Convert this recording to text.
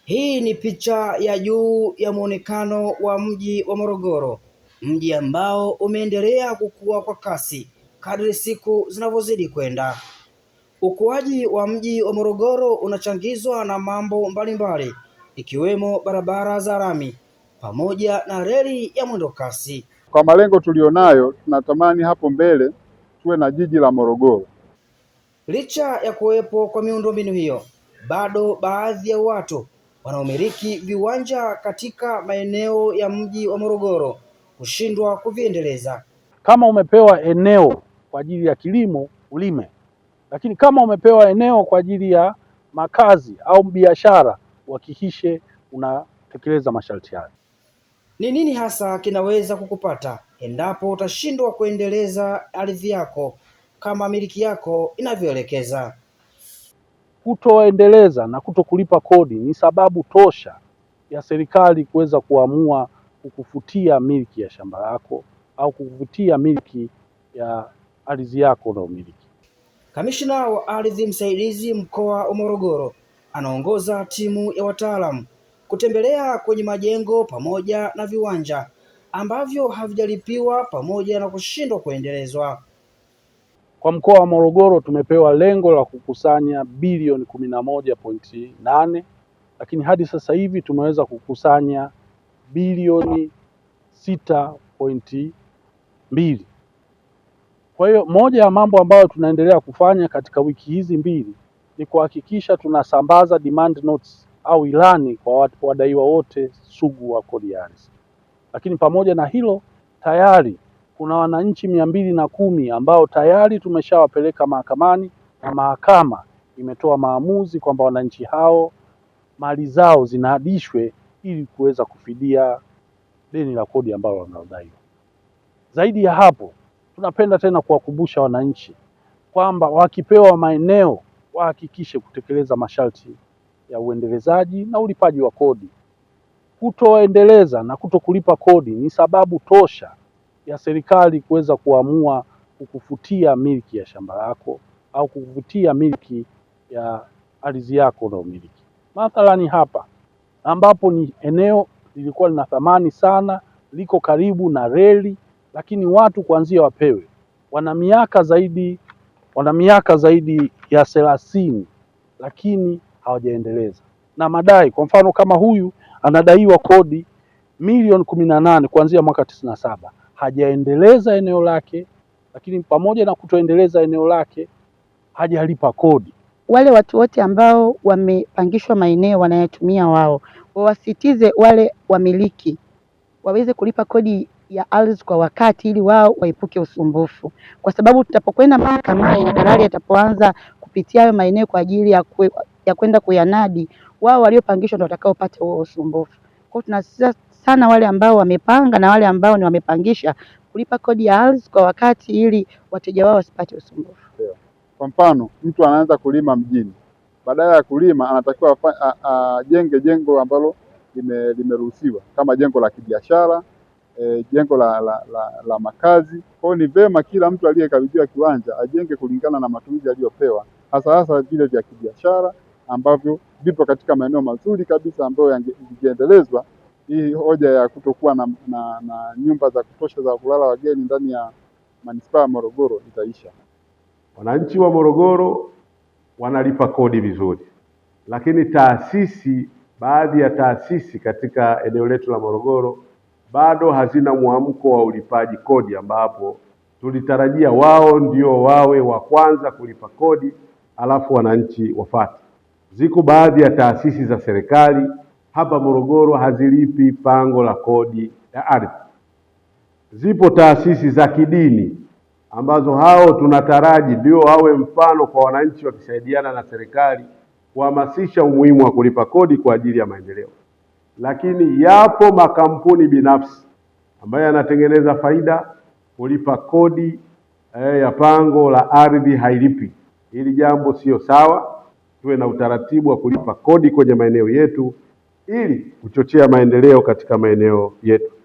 Hii ni picha ya juu ya muonekano wa mji wa Morogoro, mji ambao umeendelea kukua kwa kasi kadri siku zinavyozidi kwenda. Ukuaji wa mji wa Morogoro unachangizwa na mambo mbalimbali ikiwemo barabara za lami pamoja na reli ya mwendo kasi. Kwa malengo tulionayo, tunatamani hapo mbele tuwe na jiji la Morogoro. Licha ya kuwepo kwa miundombinu hiyo, bado baadhi ya watu wanaomiliki viwanja katika maeneo ya mji wa Morogoro kushindwa kuviendeleza. Kama umepewa eneo kwa ajili ya kilimo ulime, lakini kama umepewa eneo kwa ajili ya makazi au biashara uhakikishe unatekeleza masharti hayo. Ni nini hasa kinaweza kukupata endapo utashindwa kuendeleza ardhi yako kama miliki yako inavyoelekeza? Kutoendeleza na kutokulipa kodi ni sababu tosha ya serikali kuweza kuamua kukufutia miliki ya shamba lako au kukufutia miliki ya ardhi yako unaomiliki. Kamishna wa ardhi msaidizi mkoa wa Morogoro anaongoza timu ya wataalamu kutembelea kwenye majengo pamoja na viwanja ambavyo havijalipiwa pamoja na kushindwa kuendelezwa. Kwa mkoa wa Morogoro tumepewa lengo la kukusanya bilioni 11.8, lakini hadi sasa hivi tumeweza kukusanya bilioni 6.2. Kwa hiyo moja ya mambo ambayo tunaendelea kufanya katika wiki hizi mbili ni kuhakikisha tunasambaza demand notes au ilani kwa wadaiwa wote sugu wa kodi ya ardhi. Lakini pamoja na hilo tayari kuna wananchi 210 ambao tayari tumeshawapeleka mahakamani na mahakama imetoa maamuzi kwamba wananchi hao mali zao zinahadishwe ili kuweza kufidia deni la kodi ambalo wanadaiwa. Zaidi ya hapo, tunapenda tena kuwakumbusha wananchi kwamba wakipewa maeneo wahakikishe kutekeleza masharti ya uendelezaji na ulipaji wa kodi. Kutoendeleza na kutokulipa kodi ni sababu tosha ya serikali kuweza kuamua kukufutia miliki ya shamba lako au kukufutia miliki ya ardhi yako unaomiliki. Mathalani hapa ambapo ni eneo lilikuwa lina thamani sana, liko karibu na reli, lakini watu kuanzia wapewe wana miaka zaidi ya 30 lakini hawajaendeleza na madai. Kwa mfano kama huyu anadaiwa kodi milioni 18 kuanzia mwaka 97, hajaendeleza eneo lake, lakini pamoja na kutoendeleza eneo lake hajalipa kodi. Wale watu wote ambao wamepangishwa maeneo wanayatumia wao, wawasitize wale wamiliki waweze kulipa kodi ya ardhi kwa wakati ili wao waepuke usumbufu, kwa sababu tutapokwenda mahakamani na dalali atapoanza kupitia hayo maeneo kwa ajili ya kwenda kuyanadi, wao waliopangishwa ndio watakaopata huo usumbufu. Kwa hiyo tunasisitiza sana wale ambao wamepanga na wale ambao ni wamepangisha kulipa kodi ya ardhi kwa wakati ili wateja wao wasipate usumbufu. Kwa mfano, mtu anaanza kulima mjini, badala ya kulima anatakiwa ajenge jengo ambalo limeruhusiwa kama jengo la kibiashara, jengo la makazi. Kwa hiyo ni vema kila mtu aliyekabidhiwa kiwanja ajenge kulingana na matumizi aliyopewa, hasa vile vya kibiashara ambavyo vipo katika maeneo mazuri kabisa ambayo yangeendelezwa. Hii hoja ya kutokuwa na nyumba za kutosha za kulala wageni ndani ya manispaa ya Morogoro itaisha. Wananchi wa Morogoro wanalipa kodi vizuri, lakini baadhi ya taasisi katika eneo letu la Morogoro bado hazina mwamko wa ulipaji kodi, ambapo tulitarajia wao ndio wawe wa kwanza kulipa kodi alafu wananchi wafuate. Ziko baadhi ya taasisi za serikali hapa Morogoro hazilipi pango la kodi ya ardhi. Zipo taasisi za kidini ambazo hao tunataraji ndio wawe mfano kwa wananchi wakisaidiana na serikali kuhamasisha umuhimu wa kulipa kodi kwa ajili ya maendeleo. Lakini yapo makampuni binafsi ambayo yanatengeneza faida, kulipa kodi ya pango la ardhi hailipi. Hili jambo sio sawa. Tuwe na utaratibu wa kulipa kodi kwenye maeneo yetu ili kuchochea maendeleo katika maeneo yetu.